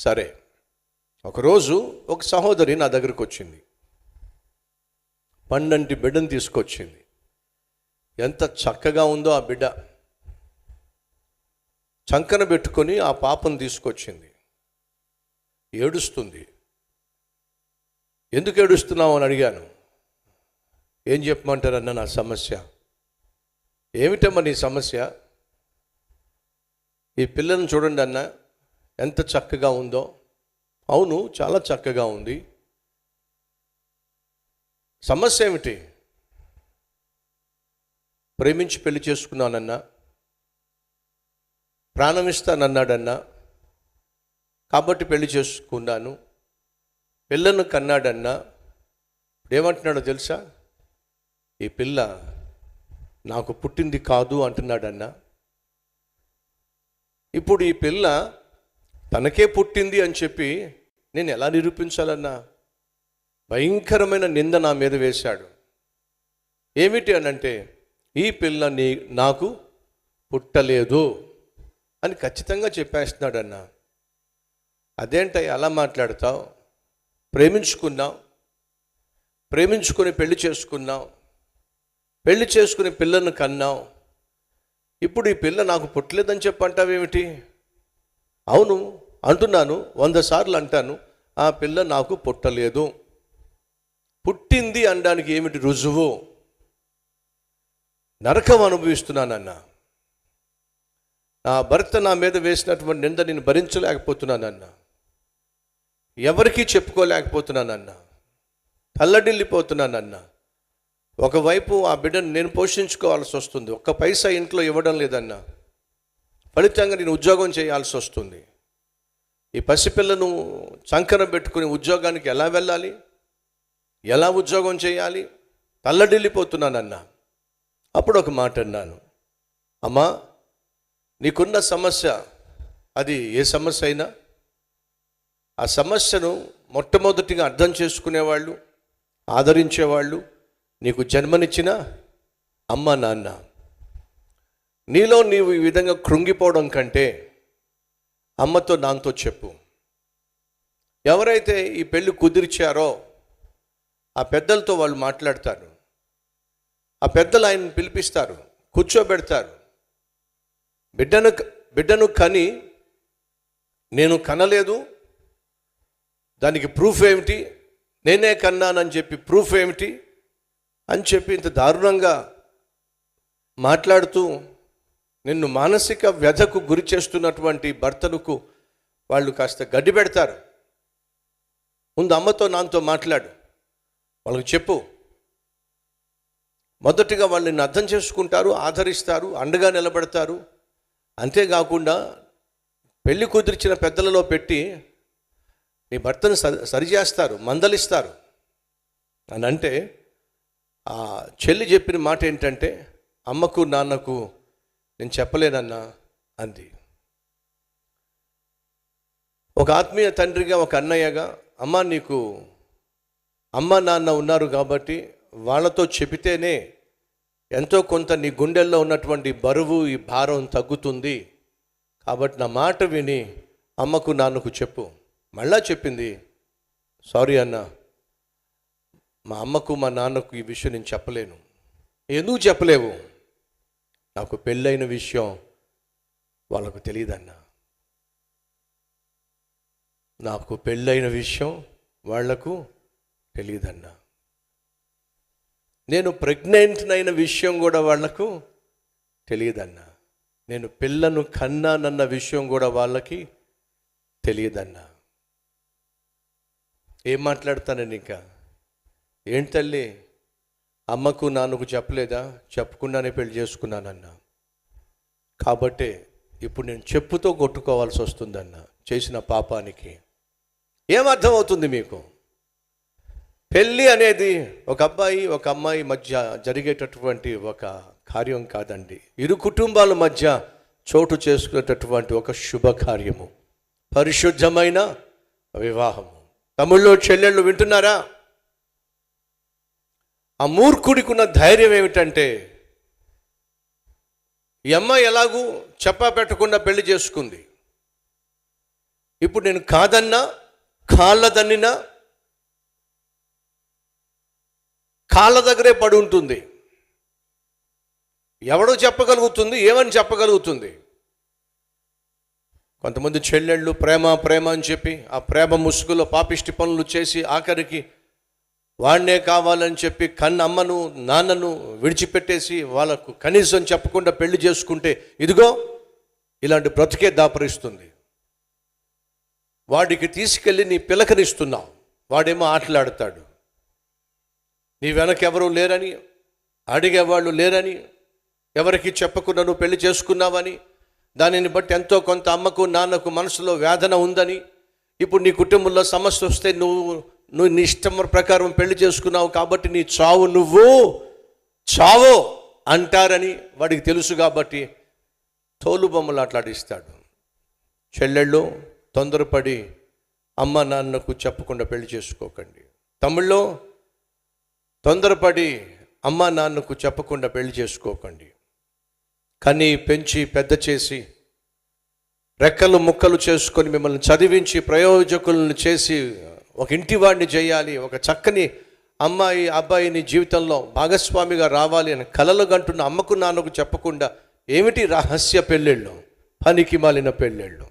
సరే, ఒకరోజు ఒక సహోదరి నా దగ్గరకు వచ్చింది. పండంటి బిడ్డను తీసుకొచ్చింది. ఎంత చక్కగా ఉందో ఆ బిడ్డ. చంకన పెట్టుకొని ఆ పాపను తీసుకొచ్చింది. ఏడుస్తుంది. ఎందుకు ఏడుస్తున్నావు అని అడిగాను. ఏం చెప్పమంటారన్న నా సమస్య? ఏమిటమ్మా నీ సమస్య? ఈ పిల్లను చూడండి అన్న, ఎంత చక్కగా ఉందో. అవును, చాలా చక్కగా ఉంది. సమస్య ఏమిటి? ప్రేమించి పెళ్లి చేసుకున్నానన్నా, ప్రాణం ఇస్తానన్నాడన్నా, కాబట్టి పెళ్లి చేసుకున్నాను. పిల్లను కన్నాడన్నా. ఏమంటున్నాడో తెలుసా? ఈ పిల్ల నాకు పుట్టింది కాదు అంటున్నాడన్నా. ఇప్పుడు ఈ పిల్ల తనకే పుట్టింది అని చెప్పి నేను ఎలా నిరూపించాలన్నా? భయంకరమైన నింద నా మీద వేశాడు. ఏమిటి అనంటే, ఈ పిల్ల నాకు పుట్టలేదు అని ఖచ్చితంగా చెప్పేస్తున్నాడన్నా. అదేంటయ్య అలా మాట్లాడతావు? ప్రేమించుకొని పెళ్లి చేసుకున్నావు, పెళ్లి చేసుకుని పిల్లను కన్నావు. ఇప్పుడు ఈ పిల్ల నాకు పుట్టలేదని చెప్పంటావేమిటి? అవును అంటున్నాను, 100 సార్లు అంటాను, ఆ పిల్ల నాకు పుట్టలేదు. పుట్టింది అనడానికి ఏమిటి రుజువు? నరకం అనుభవిస్తున్నానన్నా. నా భర్త నా మీద వేసినటువంటి నింద నేను భరించలేకపోతున్నానన్నా. ఎవరికీ చెప్పుకోలేకపోతున్నానన్నా. తల్లడిల్లిపోతున్నానన్నా. ఒకవైపు ఆ బిడ్డను నేను పోషించుకోవాల్సి వస్తుంది. ఒక్క పైసా ఇంట్లో ఇవ్వడం లేదన్నా. ఫలితంగా నేను ఉద్యోగం చేయాల్సి వస్తుంది. ఈ పసిపిల్లను చంకన పెట్టుకుని ఉద్యోగానికి ఎలా వెళ్ళాలి? ఎలా ఉద్యోగం చేయాలి? తల్లడిల్లిపోతున్నానన్నా. అప్పుడు ఒక మాట అన్నాను, అమ్మా, నీకున్న సమస్య అది ఏ సమస్య అయినా ఆ సమస్యను మొట్టమొదటిగా అర్థం చేసుకునేవాళ్ళు, ఆదరించేవాళ్ళు నీకు జన్మనిచ్చిన అమ్మ నాన్న. నీలో నీవు ఈ విధంగా కృంగిపోవడం కంటే అమ్మతో నాన్నతో చెప్పు. ఎవరైతే ఈ పెళ్ళి కుదిర్చారో ఆ పెద్దలతో వాళ్ళు మాట్లాడతారు. ఆ పెద్దలు ఆయన్ని పిలిపిస్తారు, కూర్చోబెడతారు. బిడ్డను కని నేను కనలేదు, దానికి ప్రూఫ్ ఏమిటి? నేనే కన్నానని చెప్పి ప్రూఫ్ ఏమిటి అని చెప్పి ఇంత దారుణంగా మాట్లాడుతూ నిన్ను మానసిక వ్యధకు గురి చేస్తున్నటువంటి భర్తలకు వాళ్ళు కాస్త గడ్డి పెడతారు. ముందు అమ్మతో నాన్నతో మాట్లాడు, వాళ్ళకి చెప్పు. మొదటిగా వాళ్ళు నిన్ను అర్థం చేసుకుంటారు, ఆదరిస్తారు, అండగా నిలబడతారు. అంతేకాకుండా పెళ్లి కుదిర్చిన పెద్దలలో పెట్టి నీ భర్తను సరిచేస్తారు, మందలిస్తారు. అని అంటే ఆ చెల్లి చెప్పిన మాట ఏంటంటే, అమ్మకు నాన్నకు నేను చెప్పలేనన్నా అంది. ఒక ఆత్మీయ తండ్రిగా, ఒక అన్నయ్యగా, అమ్మ నీకు అమ్మ నాన్న ఉన్నారు కాబట్టి వాళ్ళతో చెబితేనే ఎంతో కొంత నీ గుండెల్లో ఉన్నటువంటి బరువు, ఈ భారం తగ్గుతుంది. కాబట్టి నా మాట విని అమ్మకు నాన్నకు చెప్పు. మళ్ళా చెప్పింది, సారీ అన్న, మా అమ్మకు మా నాన్నకు ఈ విషయం నేను చెప్పలేను. ఎందుకు చెప్పలేవు? నాకు పెళ్ళైన విషయం వాళ్ళకు తెలియదన్నా. నాకు పెళ్ళైన విషయం వాళ్లకు తెలియదన్నా. నేను ప్రెగ్నెంట్ అయిన విషయం కూడా వాళ్లకు తెలియదన్నా. నేను పిల్లను కన్నానన్న విషయం కూడా వాళ్ళకి తెలియదన్నా. ఏం మాట్లాడతానండి ఇంకా? ఏంటి తల్లి, అమ్మకు నాన్నకు చెప్పలేదా? చెప్పకుండానే పెళ్లి చేసుకున్నానన్నా. కాబట్టే ఇప్పుడు నేను చెప్పుతో కొట్టుకోవాల్సి వస్తుందన్నా చేసిన పాపానికి. ఏమర్థం అవుతుంది మీకు? పెళ్ళి అనేది ఒక అబ్బాయి ఒక అమ్మాయి మధ్య జరిగేటటువంటి ఒక కార్యం కాదండి. ఇరు కుటుంబాల మధ్య చోటు చేసుకునేటటువంటి ఒక శుభకార్యము, పరిశుద్ధమైన వివాహము. తమ్ముళ్ళు చెల్లెళ్ళు వింటున్నారా? ఆ మూర్ఖుడికి ఉన్న ధైర్యం ఏమిటంటే, ఈ అమ్మాయి ఎలాగూ చెప్పా పెట్టకుండా పెళ్లి చేసుకుంది. ఇప్పుడు నేను కాదన్నా, కాళ్ళదన్నినా కాళ్ళ దగ్గరే పడి ఉంటుంది. ఎవడో చెప్పగలుగుతుంది, ఏమని చెప్పగలుగుతుంది? కొంతమంది చెల్లెళ్ళు ప్రేమ ప్రేమ అని చెప్పి ఆ ప్రేమ ముసుగులో పాపిష్టి పనులు చేసి ఆఖరికి వాడినే కావాలని చెప్పి అమ్మను నాన్నను విడిచిపెట్టేసి వాళ్ళకు కనీసం చెప్పకుండా పెళ్లి చేసుకుంటే ఇదిగో ఇలాంటి బ్రతికే దాపరిస్తుంది. వాడికి తీసుకెళ్ళి నీ పిలకనిస్తున్నావు, వాడేమో ఆటలాడతాడు. నీ వెనక ఎవరూ లేరని, అడిగేవాళ్ళు లేరని, ఎవరికి చెప్పకుండా నువ్వు పెళ్లి చేసుకున్నావని, దానిని బట్టి ఎంతో కొంత అమ్మకు నాన్నకు మనసులో వేదన ఉందని, ఇప్పుడు నీ కుటుంబంలో సమస్య వస్తే నువ్వు నీ ఇష్టం ప్రకారం పెళ్లి చేసుకున్నావు కాబట్టి నీ చావు నువ్వు చావో అంటారని వాడికి తెలుసు కాబట్టి తోలుబొమ్మలు ఆటలాడిస్తాడు. చెల్లెళ్ళు తొందరపడి అమ్మ నాన్నకు చెప్పకుండా పెళ్లి చేసుకోకండి. తమ్ముళ్ళు తొందరపడి అమ్మ నాన్నకు చెప్పకుండా పెళ్లి చేసుకోకండి. కని పెంచి పెద్ద చేసి రెక్కలు ముక్కలు చేసుకొని మిమ్మల్ని చదివించి ప్రయోజకులను చేసి ఒక ఇంటివాడిని చేయాలి, ఒక చక్కని అమ్మాయి అబ్బాయిని జీవితంలో భాగస్వామిగా రావాలి అని కలలు కంటున్న అమ్మకు నాన్నకు చెప్పకుండా ఏమిటి రహస్య పెళ్ళిళ్ళు, పనికి మాలిన పెళ్ళిళ్ళు.